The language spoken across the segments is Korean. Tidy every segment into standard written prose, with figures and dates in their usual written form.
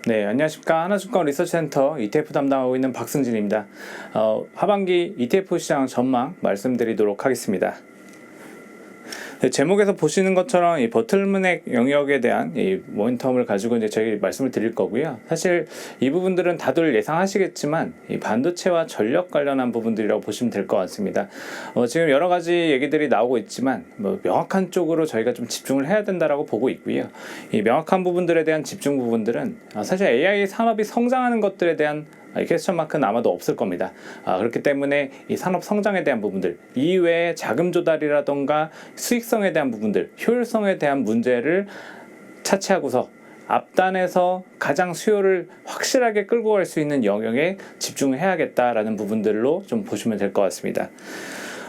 네, 안녕하십니까. 하나증권 리서치센터 ETF 담당하고 있는 박승진입니다. 하반기 ETF 시장 전망 말씀드리도록 하겠습니다. 네, 제목에서 보시는 것처럼 이 버틀문액 영역에 대한 이 모멘텀을 가지고 이제 저희 말씀을 드릴 거고요. 사실 이 부분들은 다들 예상하시겠지만 이 반도체와 전력 관련한 부분들이라고 보시면 될 것 같습니다. 지금 여러 가지 얘기들이 나오고 있지만 명확한 쪽으로 저희가 좀 집중을 해야 된다라고 보고 있고요. 이 명확한 부분들에 대한 집중 부분들은 사실 AI 산업이 성장하는 것들에 대한 이 퀘스천 마크는 아마도 없을 겁니다. 그렇기 때문에 이 산업 성장에 대한 부분들 이외에 자금 조달이라던가 수익성에 대한 부분들, 효율성에 대한 문제를 차치하고서 앞단에서 가장 수요를 확실하게 끌고 갈 수 있는 영역에 집중을 해야겠다라는 부분들로 좀 보시면 될 것 같습니다.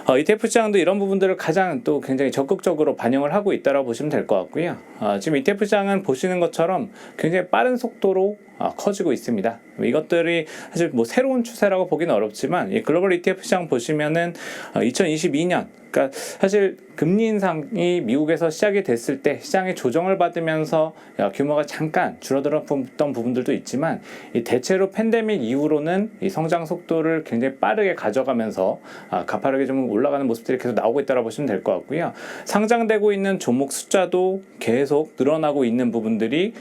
ETF 시장도 이런 부분들을 가장 또 굉장히 적극적으로 반영을 하고 있다고 보시면 될 것 같고요. 지금 ETF 시장은 보시는 것처럼 굉장히 빠른 속도로 커지고 있습니다. 이것들이 사실 새로운 추세라고 보기는 어렵지만 이 글로벌 ETF 시장 보시면은 2022년 그러니까 사실 금리 인상이 미국에서 시작이 됐을 때 시장이 조정을 받으면서 규모가 잠깐 줄어들었던 부분들도 있지만 이 대체로 팬데믹 이후로는 이 성장 속도를 굉장히 빠르게 가져가면서 가파르게 좀 올라가는 모습들이 계속 나오고 있다고 보시면 될 것 같고요. 상장되고 있는 종목 숫자도 계속 늘어나고 있는 부분들이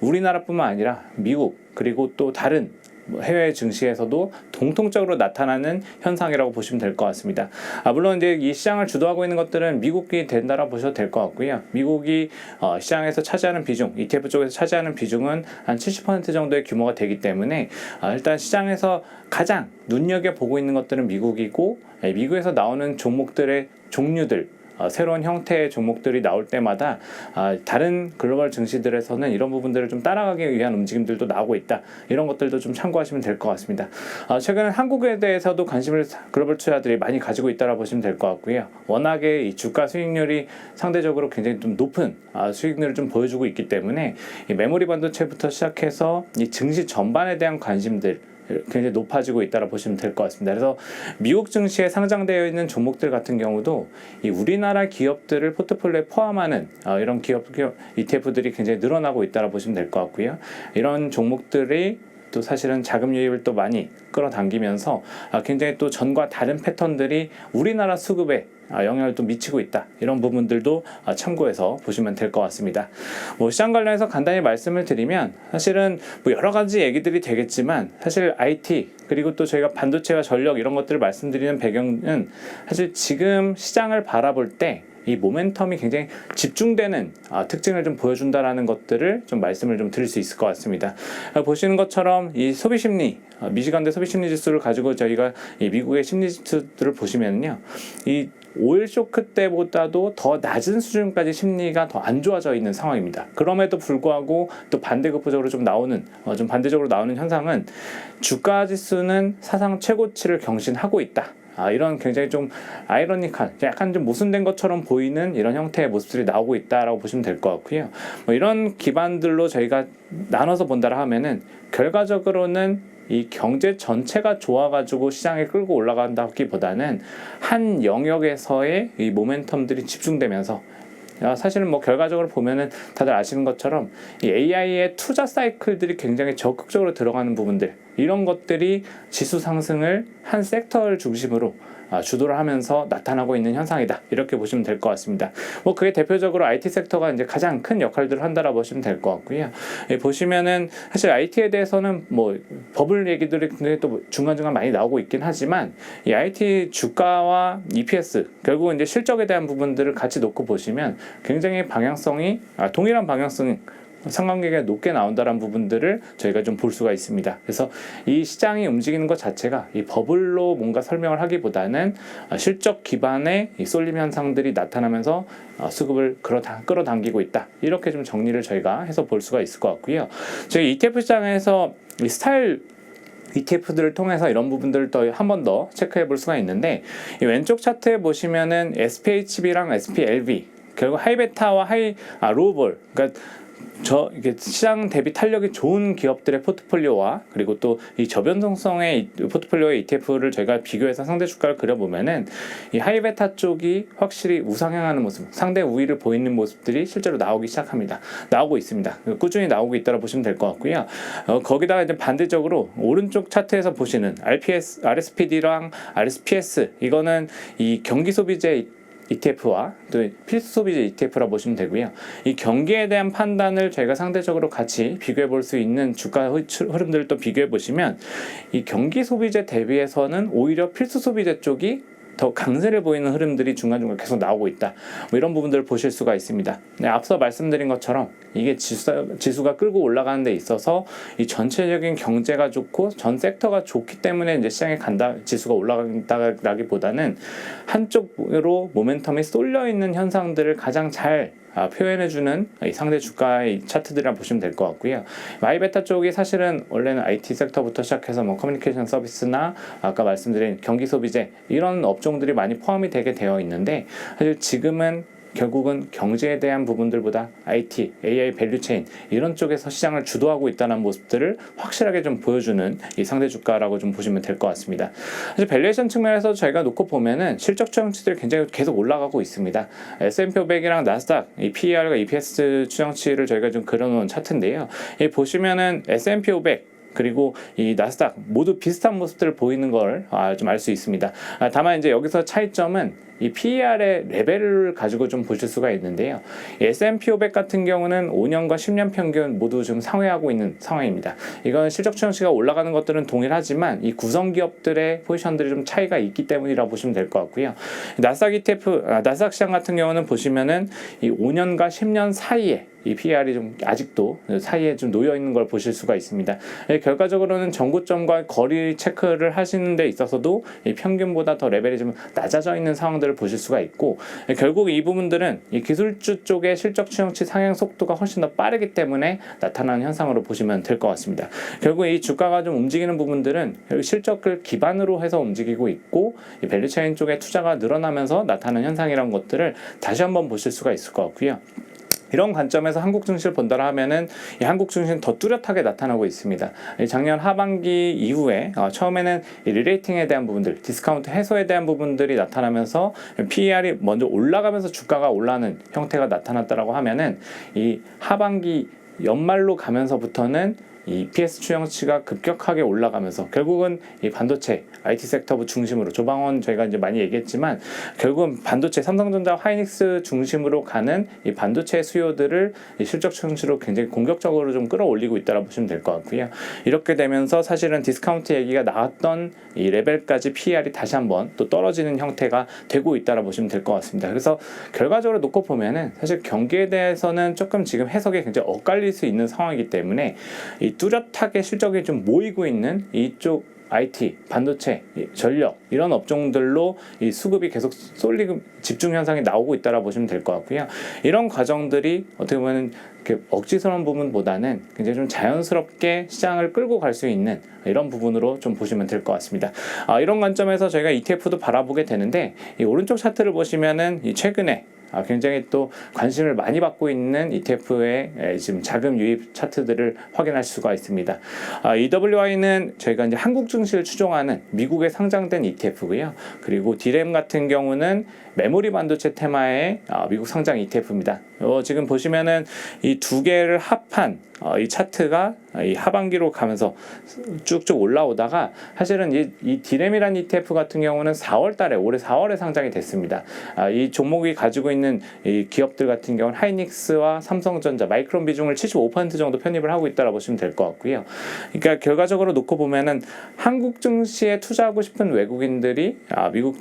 우리나라뿐만 아니라 미국 그리고 또 다른 해외 증시에서도 공통적으로 나타나는 현상이라고 보시면 될 것 같습니다. 물론 이제 이 시장을 주도하고 있는 것들은 미국이 된다라고 보셔도 될 것 같고요. 미국이 시장에서 차지하는 비중, ETF 쪽에서 차지하는 비중은 한 70% 정도의 규모가 되기 때문에 일단 시장에서 가장 눈여겨보고 있는 것들은 미국이고 미국에서 나오는 종목들의 종류들 새로운 형태의 종목들이 나올 때마다 다른 글로벌 증시들에서는 이런 부분들을 좀 따라가기 위한 움직임들도 나오고 있다. 이런 것들도 좀 참고하시면 될 것 같습니다. 최근에 한국에 대해서도 관심을 글로벌 투자들이 많이 가지고 있다고 보시면 될 것 같고요. 워낙에 이 주가 수익률이 상대적으로 굉장히 좀 높은 수익률을 좀 보여주고 있기 때문에 이 메모리 반도체부터 시작해서 이 증시 전반에 대한 관심들 굉장히 높아지고 있다고 보시면 될 것 같습니다. 그래서 미국 증시에 상장되어 있는 종목들 같은 경우도 이 우리나라 기업들을 포트폴리오에 포함하는 이런 기업 ETF들이 굉장히 늘어나고 있다고 보시면 될 것 같고요. 이런 종목들이 또 사실은 자금 유입을 또 많이 끌어당기면서 굉장히 또 전과 다른 패턴들이 우리나라 수급에 영향을 또 미치고 있다. 이런 부분들도 참고해서 보시면 될 것 같습니다. 시장 관련해서 간단히 말씀을 드리면 사실은 여러 가지 얘기들이 되겠지만 사실 IT 그리고 또 저희가 반도체와 전력 이런 것들을 말씀드리는 배경은 사실 지금 시장을 바라볼 때 이 모멘텀이 굉장히 집중되는 특징을 좀 보여준다라는 것들을 좀 말씀을 좀 드릴 수 있을 것 같습니다. 보시는 것처럼 이 소비심리, 미시간대 소비심리 지수를 가지고 저희가 이 미국의 심리 지수들을 보시면요, 이 오일 쇼크 때보다도 더 낮은 수준까지 심리가 더 안 좋아져 있는 상황입니다. 그럼에도 불구하고 또 반대급부적으로 좀 반대적으로 나오는 현상은 주가 지수는 사상 최고치를 경신하고 있다. 이런 굉장히 좀 아이러니한, 약간 좀 모순된 것처럼 보이는 이런 형태의 모습들이 나오고 있다라고 보시면 될 것 같고요. 이런 기반들로 저희가 나눠서 본다라 하면은 결과적으로는 이 경제 전체가 좋아가지고 시장에 끌고 올라간다기보다는 한 영역에서의 이 모멘텀들이 집중되면서 사실은 결과적으로 보면은 다들 아시는 것처럼 이 AI의 투자 사이클들이 굉장히 적극적으로 들어가는 부분들 이런 것들이 지수 상승을 한 섹터를 중심으로 주도를 하면서 나타나고 있는 현상이다. 이렇게 보시면 될 것 같습니다. 그게 대표적으로 IT 섹터가 이제 가장 큰 역할들을 한다라고 보시면 될 것 같고요. 보시면은 사실 IT에 대해서는 버블 얘기들이 굉장히 또 중간중간 많이 나오고 있긴 하지만 이 IT 주가와 EPS 결국 이제 실적에 대한 부분들을 같이 놓고 보시면 굉장히 동일한 방향성 상관계가 높게 나온다는 부분들을 저희가 좀 볼 수가 있습니다. 그래서 이 시장이 움직이는 것 자체가 이 버블로 뭔가 설명을 하기보다는 실적 기반의 이 쏠림 현상들이 나타나면서 수급을 끌어당기고 있다. 이렇게 좀 정리를 저희가 해서 볼 수가 있을 것 같고요. 저희 ETF 시장에서 이 스타일 ETF들을 통해서 이런 부분들을 또 한 번 더 체크해 볼 수가 있는데 이 왼쪽 차트에 보시면은 SPHB랑 SPLV 결국 하이베타와 로우볼, 그러니까 이게 시장 대비 탄력이 좋은 기업들의 포트폴리오와 그리고 또 이 저변동성의 포트폴리오의 ETF를 저희가 비교해서 상대 주가를 그려보면은 이 하이베타 쪽이 확실히 우상향하는 모습, 상대 우위를 보이는 모습들이 실제로 나오고 있습니다. 꾸준히 나오고 있다고 보시면 될 것 같고요. 거기다가 이제 반대적으로 오른쪽 차트에서 보시는 RSPD랑 RSPS, 이거는 이 경기 소비재 ETF와 또 필수 소비재 ETF라 보시면 되고요. 이 경기에 대한 판단을 저희가 상대적으로 같이 비교해 볼 수 있는 주가 흐름들을 또 비교해 보시면 이 경기 소비재 대비해서는 오히려 필수 소비재 쪽이 더 강세를 보이는 흐름들이 중간중간 계속 나오고 있다. 뭐 이런 부분들을 보실 수가 있습니다. 네, 앞서 말씀드린 것처럼 이게 지수가 끌고 올라가는 데 있어서 이 전체적인 경제가 좋고 전 섹터가 좋기 때문에 이제 시장에 지수가 올라간다라기보다는 한쪽으로 모멘텀이 쏠려 있는 현상들을 가장 잘 표현해주는 상대 주가의 차트들이라 보시면 될 것 같고요. 하이베타 쪽이 사실은 원래는 IT 섹터부터 시작해서 뭐 커뮤니케이션 서비스나 아까 말씀드린 경기 소비재 이런 업종들이 많이 포함이 되게 되어 있는데, 사실 지금은 결국은 경제에 대한 부분들보다 IT, AI 밸류체인 이런 쪽에서 시장을 주도하고 있다는 모습들을 확실하게 좀 보여주는 이 상대 주가라고 좀 보시면 될 것 같습니다. 사실 밸류에이션 측면에서 저희가 놓고 보면은 실적 추정치들이 굉장히 계속 올라가고 있습니다. S&P 500이랑 나스닥 이 PER과 EPS 추정치를 저희가 좀 그려놓은 차트인데요. 보시면은 S&P 500 그리고 이 나스닥 모두 비슷한 모습들을 보이는 걸 좀 알 수 있습니다. 다만 이제 여기서 차이점은 이 PER의 레벨을 가지고 좀 보실 수가 있는데요. S&P 500 같은 경우는 5년과 10년 평균 모두 좀 상회하고 있는 상황입니다. 이건 실적 추정치가 올라가는 것들은 동일하지만 이 구성 기업들의 포지션들이 좀 차이가 있기 때문이라 보시면 될 것 같고요. 나스닥 ETF, 나스닥 시장 같은 경우는 보시면은 이 5년과 10년 사이에 이 PER이 좀 아직도 사이에 좀 놓여 있는 걸 보실 수가 있습니다. 결과적으로는 전고점과 거리 체크를 하시는 데 있어서도 이 평균보다 더 레벨이 좀 낮아져 있는 상황들을 보실 수가 있고, 결국 이 부분들은 이 기술주 쪽의 실적 추정치 상향 속도가 훨씬 더 빠르기 때문에 나타나는 현상으로 보시면 될 것 같습니다. 결국 이 주가가 좀 움직이는 부분들은 실적을 기반으로 해서 움직이고 있고, 이 밸류체인 쪽에 투자가 늘어나면서 나타나는 현상이라는 것들을 다시 한번 보실 수가 있을 것 같고요. 이런 관점에서 한국 증시를 본다라 하면은 이 한국 증시는 더 뚜렷하게 나타나고 있습니다. 작년 하반기 이후에 처음에는 이 리레이팅에 대한 부분들, 디스카운트 해소에 대한 부분들이 나타나면서 PER이 먼저 올라가면서 주가가 올라가는 형태가 나타났다라고 하면은 이 하반기 연말로 가면서부터는 이 EPS 추정치가 급격하게 올라가면서 결국은 이 반도체, IT 섹터 중심으로 조방원 저희가 이제 많이 얘기했지만 결국은 반도체, 삼성전자, 하이닉스 중심으로 가는 이 반도체 수요들을 이 실적 추정치로 굉장히 공격적으로 좀 끌어올리고 있다고 보시면 될 것 같고요. 이렇게 되면서 사실은 디스카운트 얘기가 나왔던 이 레벨까지 PER이 다시 한번 또 떨어지는 형태가 되고 있다고 보시면 될 것 같습니다. 그래서 결과적으로 놓고 보면은 사실 경기에 대해서는 조금 지금 해석이 굉장히 엇갈릴 수 있는 상황이기 때문에 이 뚜렷하게 실적이 좀 모이고 있는 이쪽 IT, 반도체, 전력 이런 업종들로 이 수급이 계속 쏠리고 집중 현상이 나오고 있다라 보시면 될 것 같고요. 이런 과정들이 어떻게 보면 이렇게 억지스러운 부분보다는 굉장히 좀 자연스럽게 시장을 끌고 갈 수 있는 이런 부분으로 좀 보시면 될 것 같습니다. 이런 관점에서 저희가 ETF도 바라보게 되는데, 이 오른쪽 차트를 보시면은 이 최근에 굉장히 또 관심을 많이 받고 있는 ETF의 지금 자금 유입 차트들을 확인할 수가 있습니다. EWI는 저희가 이제 한국 증시를 추종하는 미국에 상장된 ETF고요. 그리고 디램 같은 경우는 메모리 반도체 테마의 미국 상장 ETF입니다. 지금 보시면은 이 두 개를 합한 이 차트가 이 하반기로 가면서 쭉쭉 올라오다가 사실은 이 디램이라는 ETF 같은 경우는 4월달에 올해 4월에 상장이 됐습니다. 이 종목이 가지고 있는 이 기업들 같은 경우는 하이닉스와 삼성전자, 마이크론 비중을 75% 정도 편입을 하고 있다고 보시면 될 것 같고요. 그러니까 결과적으로 놓고 보면은 한국 증시에 투자하고 싶은 외국인들이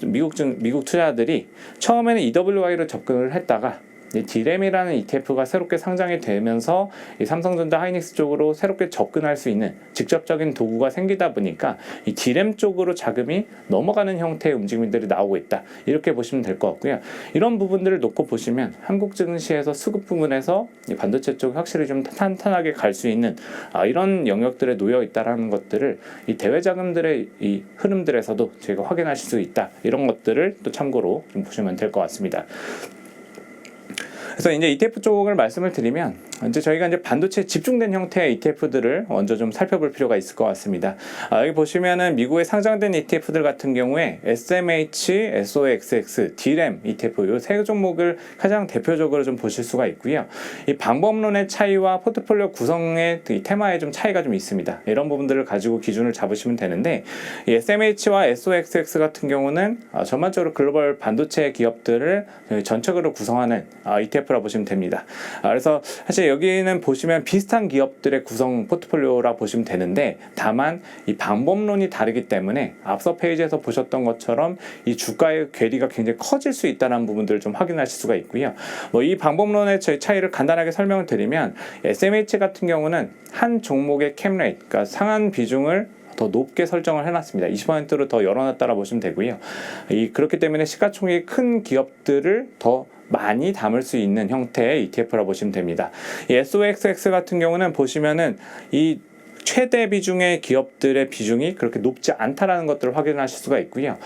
미국 투자들이 처음에는 EWI로 접근을 했다가 이 디램이라는 ETF가 새롭게 상장이 되면서 이 삼성전자 하이닉스 쪽으로 새롭게 접근할 수 있는 직접적인 도구가 생기다 보니까 이 디램 쪽으로 자금이 넘어가는 형태의 움직임들이 나오고 있다. 이렇게 보시면 될 것 같고요. 이런 부분들을 놓고 보시면 한국 증시에서 수급 부분에서 이 반도체 쪽이 확실히 좀 탄탄하게 갈 수 있는 이런 영역들에 놓여 있다라는 것들을 이 대외 자금들의 이 흐름들에서도 저희가 확인하실 수 있다. 이런 것들을 또 참고로 좀 보시면 될 것 같습니다. 그래서 이제 ETF 쪽을 말씀을 드리면 이제 저희가 이제 반도체에 집중된 형태의 ETF들을 먼저 좀 살펴볼 필요가 있을 것 같습니다. 여기 보시면은 미국에 상장된 ETF들 같은 경우에 SMH, SOXX, DRAM ETF 이 세 종목을 가장 대표적으로 좀 보실 수가 있고요. 이 방법론의 차이와 포트폴리오 구성의 이 테마에 좀 차이가 좀 있습니다. 이런 부분들을 가지고 기준을 잡으시면 되는데 이 SMH와 SOXX 같은 경우는 전반적으로 글로벌 반도체 기업들을 전적으로 구성하는 ETF라 보시면 됩니다. 그래서 사실 여기는 보시면 비슷한 기업들의 구성 포트폴리오라 보시면 되는데 다만 이 방법론이 다르기 때문에 앞서 페이지에서 보셨던 것처럼 이 주가의 괴리가 굉장히 커질 수 있다는 부분들을 좀 확인하실 수가 있고요. 이 방법론의 차이를 간단하게 설명을 드리면 SMH 같은 경우는 한 종목의 캡레이트, 그러니까 상한 비중을 더 높게 설정을 해놨습니다. 20%로 더 열어놨다라 보시면 되고요. 그렇기 때문에 시가총액이 큰 기업들을 더 많이 담을 수 있는 형태의 ETF라 보시면 됩니다. 이 SOXX 같은 경우는 보시면은 이 최대 비중의 기업들의 비중이 그렇게 높지 않다라는 것들을 확인하실 수가 있고요.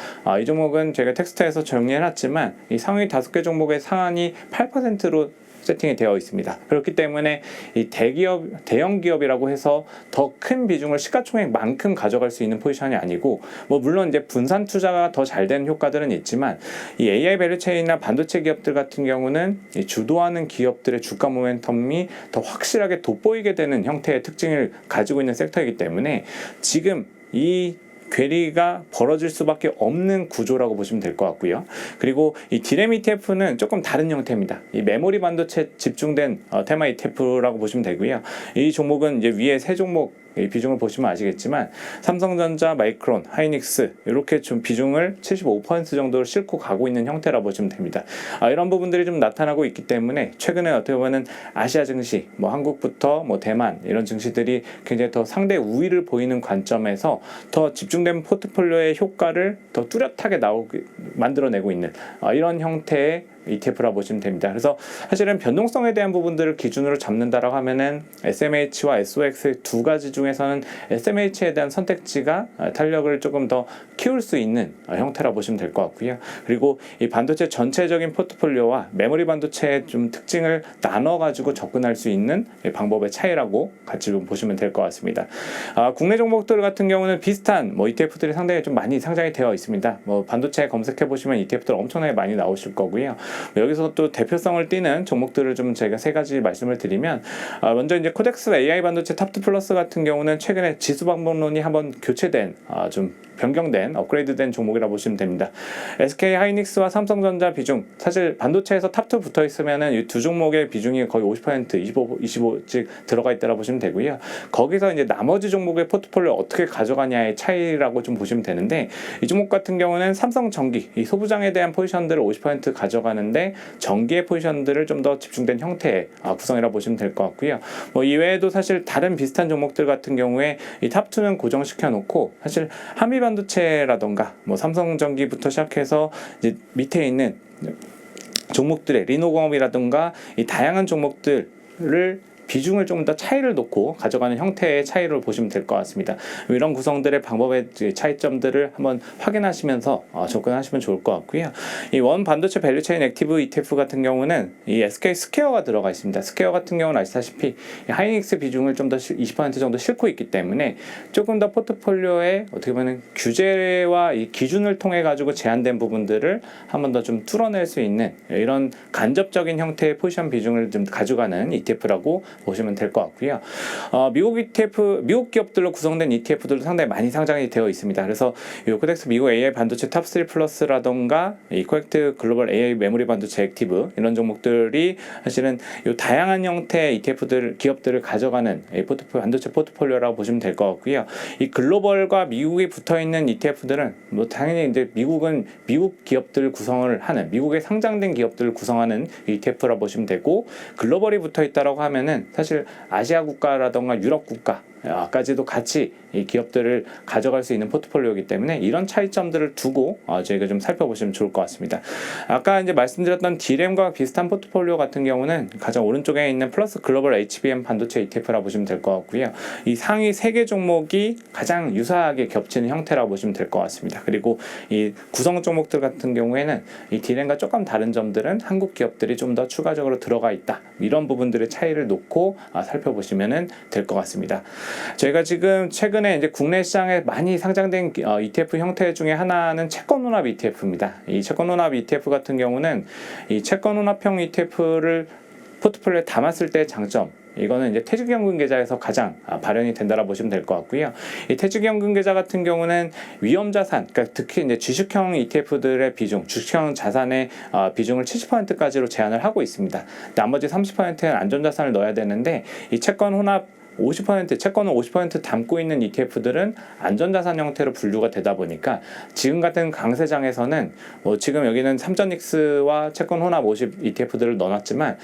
이 종목은 제가 텍스트에서 정리해놨지만 이 상위 5개 종목의 상한이 8%로 세팅이 되어 있습니다. 그렇기 때문에 이 대형 기업이라고 해서 더 큰 비중을 시가총액만큼 가져갈 수 있는 포지션이 아니고, 물론 이제 분산 투자가 더 잘 되는 효과들은 있지만 이 AI 밸류체인이나 반도체 기업들 같은 경우는 이 주도하는 기업들의 주가 모멘텀이 더 확실하게 돋보이게 되는 형태의 특징을 가지고 있는 섹터이기 때문에 지금 이 괴리가 벌어질 수밖에 없는 구조라고 보시면 될 것 같고요. 그리고 이 DRAM ETF는 조금 다른 형태입니다. 이 메모리 반도체 집중된 테마 ETF라고 보시면 되고요. 이 종목은 이제 위에 세 종목 이 비중을 보시면 아시겠지만 삼성전자, 마이크론, 하이닉스 이렇게 좀 비중을 75% 정도를 싣고 가고 있는 형태라 보시면 됩니다. 이런 부분들이 좀 나타나고 있기 때문에 최근에 어떻게 보면 아시아 증시, 한국부터 대만 이런 증시들이 굉장히 더 상대 우위를 보이는 관점에서 더 집중된 포트폴리오의 효과를 더 뚜렷하게 만들어내고 있는 이런 형태의 ETF라 보시면 됩니다. 그래서 사실은 변동성에 대한 부분들을 기준으로 잡는다라고 하면은 SMH와 SOX 두 가지 중에서는 SMH에 대한 선택지가 탄력을 조금 더 키울 수 있는 형태라 보시면 될 것 같고요. 그리고 이 반도체 전체적인 포트폴리오와 메모리 반도체의 좀 특징을 나눠가지고 접근할 수 있는 방법의 차이라고 같이 좀 보시면 될 것 같습니다. 국내 종목들 같은 경우는 비슷한 ETF들이 상당히 좀 많이 상장이 되어 있습니다. 반도체 검색해 보시면 ETF들 엄청나게 많이 나오실 거고요. 여기서 또 대표성을 띠는 종목들을 좀 제가 세 가지 말씀을 드리면 먼저 이제 코덱스 AI 반도체 탑2 플러스 같은 경우는 최근에 지수 방법론이 한번 교체된 좀 변경된 업그레이드된 종목이라 보시면 됩니다. SK 하이닉스와 삼성전자 비중 사실 반도체에서 탑2 붙어 있으면은 이 두 종목의 비중이 거의 50%, 25씩 들어가 있다라 보시면 되고요. 거기서 이제 나머지 종목의 포트폴리오 어떻게 가져가냐의 차이라고 좀 보시면 되는데 이 종목 같은 경우는 삼성전기 이 소부장에 대한 포지션들을 50% 가져가는데 전기의 포지션들을 좀 더 집중된 형태의 구성이라 보시면 될 것 같고요. 이외에도 사실 다른 비슷한 종목들 같은 경우에 이 탑2는 고정시켜 놓고 사실 한미 반도체라던가 삼성전기부터 시작해서 이제 밑에 있는 종목들의 리노공업이라든가 이 다양한 종목들을 비중을 좀 더 차이를 놓고 가져가는 형태의 차이를 보시면 될 것 같습니다. 이런 구성들의 방법의 차이점들을 한번 확인하시면서 접근하시면 좋을 것 같고요. 이 원 반도체 밸류체인 액티브 ETF 같은 경우는 이 SK 스퀘어가 들어가 있습니다. 스퀘어 같은 경우는 아시다시피 하이닉스 비중을 좀 더 20% 정도 싣고 있기 때문에 조금 더 포트폴리오에 어떻게 보면 규제와 이 기준을 통해 가지고 제한된 부분들을 한번 더 좀 뚫어낼 수 있는 이런 간접적인 형태의 포지션 비중을 좀 가져가는 ETF라고 보시면 될 것 같고요. 미국 기업들로 구성된 ETF들도 상당히 많이 상장이 되어 있습니다. 그래서 이 코덱스 미국 AI 반도체 탑3 플러스라던가 이 코엑트 글로벌 AI 메모리 반도체 액티브 이런 종목들이 사실은 이 다양한 형태의 기업들을 가져가는 반도체 포트폴리오라고 보시면 될 것 같고요. 이 글로벌과 미국이 붙어 있는 ETF들은 당연히 이제 미국은 미국 기업들을 구성을 하는 미국에 상장된 기업들을 구성하는 ETF라고 보시면 되고 글로벌이 붙어 있다라고 하면은 사실 아시아 국가라던가 유럽 국가 까지도 같이 이 기업들을 가져갈 수 있는 포트폴리오이기 때문에 이런 차이점들을 두고 저희가 좀 살펴보시면 좋을 것 같습니다. 아까 이제 말씀드렸던 D램과 비슷한 포트폴리오 같은 경우는 가장 오른쪽에 있는 플러스 글로벌 HBM 반도체 ETF라고 보시면 될 것 같고요. 이 상위 3개 종목이 가장 유사하게 겹치는 형태라고 보시면 될 것 같습니다. 그리고 이 구성 종목들 같은 경우에는 이 D램과 조금 다른 점들은 한국 기업들이 좀 더 추가적으로 들어가 있다. 이런 부분들의 차이를 놓고 살펴보시면 될 것 같습니다. 저희가 지금 최근에 이제 국내 시장에 많이 상장된 ETF 형태 중에 하나는 채권혼합 ETF입니다. 이 채권혼합 ETF 같은 경우는 이 채권혼합형 ETF를 포트폴리오에 담았을 때의 장점, 이거는 이제 퇴직연금 계좌에서 가장 발현이 된다라고 보시면 될 것 같고요. 이 퇴직연금 계좌 같은 경우는 위험자산, 그러니까 특히 이제 주식형 ETF들의 비중, 주식형 자산의 비중을 70%까지로 제한을 하고 있습니다. 나머지 30%는 안전자산을 넣어야 되는데 이 채권 혼합 50%, 채권을 50% 담고 있는 ETF들은 안전자산 형태로 분류가 되다 보니까 지금 같은 강세장에서는 지금 여기는 삼전익스와 채권 혼합 50 ETF들을 넣어놨지만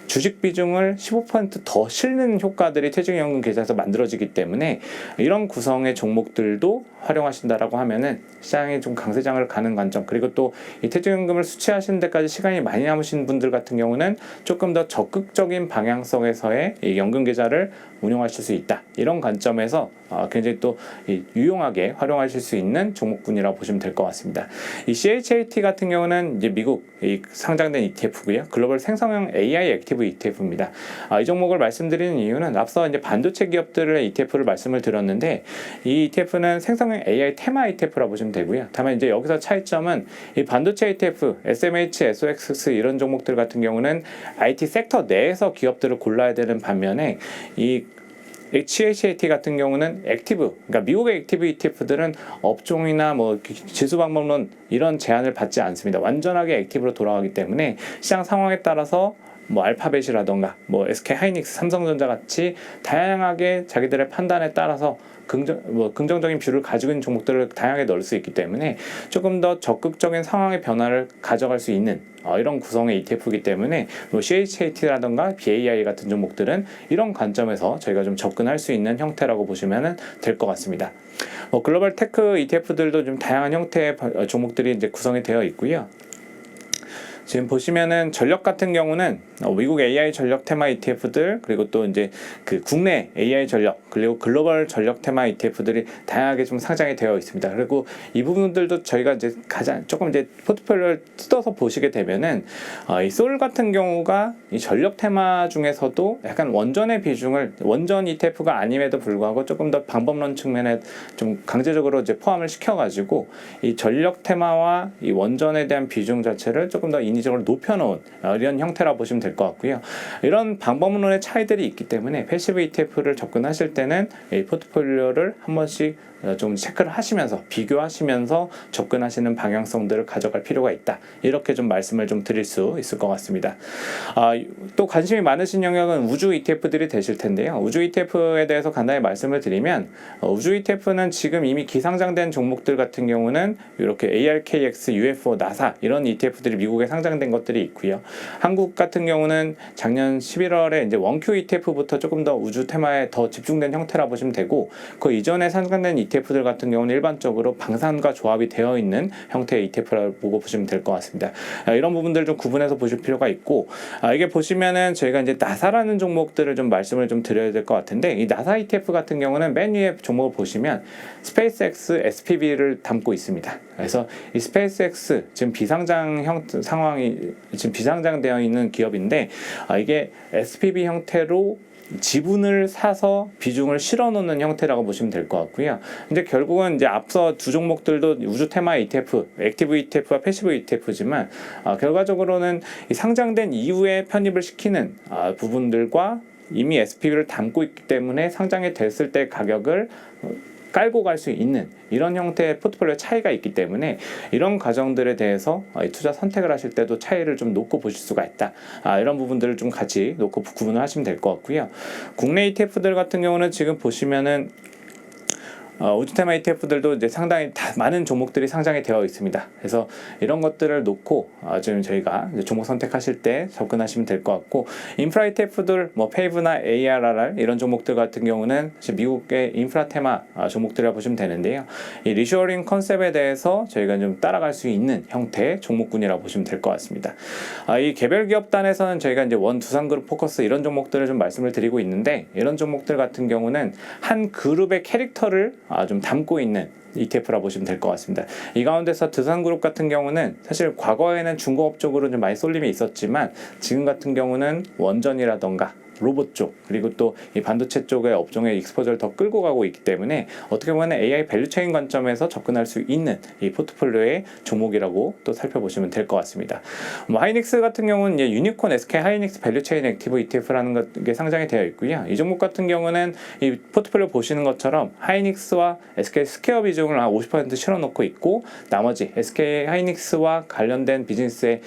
주식 비중을 15% 더 실는 효과들이 퇴직연금 계좌에서 만들어지기 때문에 이런 구성의 종목들도 활용하신다라고 하면은 시장이 좀 강세장을 가는 관점, 그리고 또 이 퇴직연금을 수취하시는 데까지 시간이 많이 남으신 분들 같은 경우는 조금 더 적극적인 방향성에서의 이 연금 계좌를 운용하실 수 있다. 이런 관점에서 굉장히 또 유용하게 활용하실 수 있는 종목군이라고 보시면 될 것 같습니다. 이 CHAT 같은 경우는 이제 미국 상장된 ETF고요. 글로벌 생성형 AI 액티브 ETF입니다. 이 종목을 말씀드리는 이유는 앞서 이제 반도체 기업들의 ETF를 말씀을 드렸는데 이 ETF는 생성형 AI 테마 ETF라고 보시면 되고요. 다만 이제 여기서 차이점은 이 반도체 ETF, SMH, SOX 이런 종목들 같은 경우는 IT 섹터 내에서 기업들을 골라야 되는 반면에 이 CHAT 같은 경우는 액티브, 그러니까 미국의 액티브 ETF들은 업종이나 지수 방법론 이런 제한을 받지 않습니다. 완전하게 액티브로 돌아가기 때문에 시장 상황에 따라서 알파벳이라던가 SK 하이닉스, 삼성전자 같이 다양하게 자기들의 판단에 따라서 긍정적인 뷰를 가지고 있는 종목들을 다양하게 넣을 수 있기 때문에 조금 더 적극적인 상황의 변화를 가져갈 수 있는 이런 구성의 ETF이기 때문에 CHAT라던가 BAI 같은 종목들은 이런 관점에서 저희가 좀 접근할 수 있는 형태라고 보시면 될 것 같습니다. 글로벌 테크 ETF들도 좀 다양한 형태의 종목들이 이제 구성이 되어 있고요. 지금 보시면은 전력 같은 경우는 미국 AI 전력 테마 ETF들, 그리고 또 이제 그 국내 AI 전력, 그리고 글로벌 전력 테마 ETF들이 다양하게 좀 상장이 되어 있습니다. 그리고 이 부분들도 저희가 이제 조금 이제 포트폴리오를 뜯어서 보시게 되면은 이 솔 같은 경우가 이 전력 테마 중에서도 약간 원전의 비중을, 원전 ETF가 아님에도 불구하고 조금 더 방법론 측면에 좀 강제적으로 이제 포함을 시켜가지고 이 전력 테마와 이 원전에 대한 비중 자체를 조금 더 인위적으로 높여놓은 이런 형태라고 보시면 될 것 같고요. 이런 방법론의 차이들이 있기 때문에 패시브 ETF를 접근하실 때는 이 포트폴리오를 한 번씩 좀 체크를 하시면서 비교하시면서 접근하시는 방향성들을 가져갈 필요가 있다. 이렇게 좀 말씀을 좀 드릴 수 있을 것 같습니다. 또 관심이 많으신 영역은 우주 ETF들이 되실 텐데요. 우주 ETF에 대해서 간단히 말씀을 드리면 우주 ETF는 지금 이미 기상장된 종목들 같은 경우는 이렇게 ARKX, UFO, 나사 이런 ETF들이 미국에 상장된 것들이 있고요. 한국 같은 경우는 작년 11월에 이제 원큐 ETF부터 조금 더 우주 테마에 더 집중된 형태라 보시면 되고, 그 이전에 상장된 ETF들 같은 경우는 일반적으로 방산과 조합이 되어 있는 형태의 ETF라고 보시면 될 것 같습니다. 이런 부분들을 좀 구분해서 보실 필요가 있고, 이게 보시면은 저희가 이제 나사라는 종목들을 좀 말씀을 좀 드려야 될 것 같은데, 이 나사 ETF 같은 경우는 맨 위에 종목을 보시면 스페이스X SPV를 담고 있습니다. 그래서 이 스페이스X 지금 상황이 지금 비상장되어 있는 기업인데, 이게 SPV 형태로 지분을 사서 비중을 실어 놓는 형태라고 보시면 될 것 같고요. 이제 결국은 이제 앞서 두 종목들도 우주 테마 ETF, 액티브 ETF와 패시브 ETF지만 결과적으로는 이 상장된 이후에 편입을 시키는 부분들과 이미 SPV를 담고 있기 때문에 상장이 됐을 때 가격을 깔고 갈 수 있는 이런 형태의 포트폴리오 차이가 있기 때문에 이런 과정들에 대해서 투자 선택을 하실 때도 차이를 좀 놓고 보실 수가 있다. 이런 부분들을 좀 같이 놓고 구분을 하시면 될 것 같고요. 국내 ETF들 같은 경우는 지금 보시면은 우주 테마 ETF들도 이제 상당히 많은 종목들이 상장이 되어 있습니다. 그래서 이런 것들을 놓고 지금 저희가 이제 종목 선택하실 때 접근하시면 될 것 같고, 인프라 ETF들 뭐 페이브나 ARR 이런 종목들 같은 경우는 사실 미국의 인프라 테마 종목들이라 보시면 되는데요. 이 리쇼어링 컨셉에 대해서 저희가 좀 따라갈 수 있는 형태의 종목군이라고 보시면 될 것 같습니다. 이 개별 기업단에서는 저희가 이제 두산그룹 포커스 이런 종목들을 좀 말씀을 드리고 있는데, 이런 종목들 같은 경우는 한 그룹의 캐릭터를 좀 담고 있는 ETF라 보시면 될 것 같습니다. 이 가운데서 두산그룹 같은 경우는 사실 과거에는 중공업 쪽으로 좀 많이 쏠림이 있었지만, 지금 같은 경우는 원전이라던가 로봇 쪽, 그리고 또 이 반도체 쪽의 업종의 익스포저를 더 끌고 가고 있기 때문에 어떻게 보면 AI 밸류체인 관점에서 접근할 수 있는 이 포트폴리오의 종목이라고 또 살펴보시면 될 것 같습니다. 하이닉스 같은 경우는 이제 유니콘 SK 하이닉스 밸류체인 액티브 ETF라는 게 상장이 되어 있고요. 이 종목 같은 경우는 이 포트폴리오 보시는 것처럼 하이닉스와 SK 스퀘어 비중을 한 50% 실어놓고 있고, 나머지 SK 하이닉스와 관련된 비즈니스의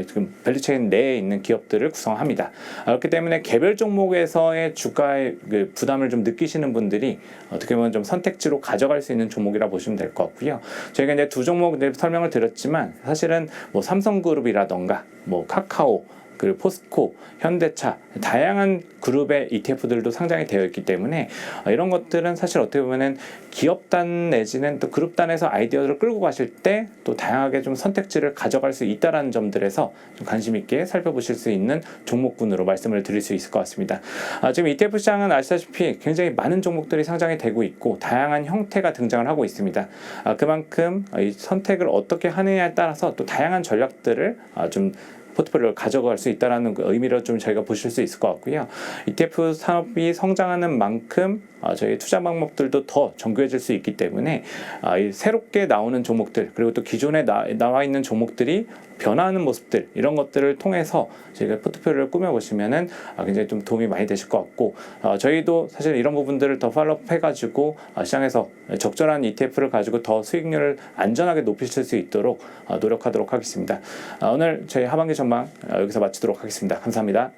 지금 밸류체인 내에 있는 기업들을 구성합니다. 그렇기 때문에 개별 종목에서의 주가의 그 부담을 좀 느끼시는 분들이 어떻게 보면 좀 선택지로 가져갈 수 있는 종목이라 보시면 될 것 같고요. 저희가 이제 두 종목 설명을 드렸지만, 사실은 뭐 삼성그룹이라던가 뭐 카카오, 그리고 포스코, 현대차, 다양한 그룹의 ETF들도 상장이 되어 있기 때문에 이런 것들은 사실 어떻게 보면은 기업단 내지는 또 그룹단에서 아이디어를 끌고 가실 때 또 다양하게 좀 선택지를 가져갈 수 있다라는 점들에서 좀 관심 있게 살펴보실 수 있는 종목군으로 말씀을 드릴 수 있을 것 같습니다. 지금 ETF 시장은 아시다시피 굉장히 많은 종목들이 상장이 되고 있고 다양한 형태가 등장을 하고 있습니다. 그만큼 이 선택을 어떻게 하느냐에 따라서 또 다양한 전략들을 좀 포트폴리오를 가져갈 수 있다는 의미로 좀 저희가 보실 수 있을 것 같고요. ETF 산업이 성장하는 만큼 저희 투자 방법들도 더 정교해질 수 있기 때문에 새롭게 나오는 종목들, 그리고 또 기존에 나와 있는 종목들이 변화하는 모습들, 이런 것들을 통해서 저희가 포트폴리오를 꾸며보시면은 굉장히 좀 도움이 많이 되실 것 같고, 저희도 사실 이런 부분들을 더 팔로우업 해가지고 시장에서 적절한 ETF를 가지고 더 수익률을 안전하게 높이실 수 있도록 노력하도록 하겠습니다. 오늘 저희 하반기 전망 여기서 마치도록 하겠습니다. 감사합니다.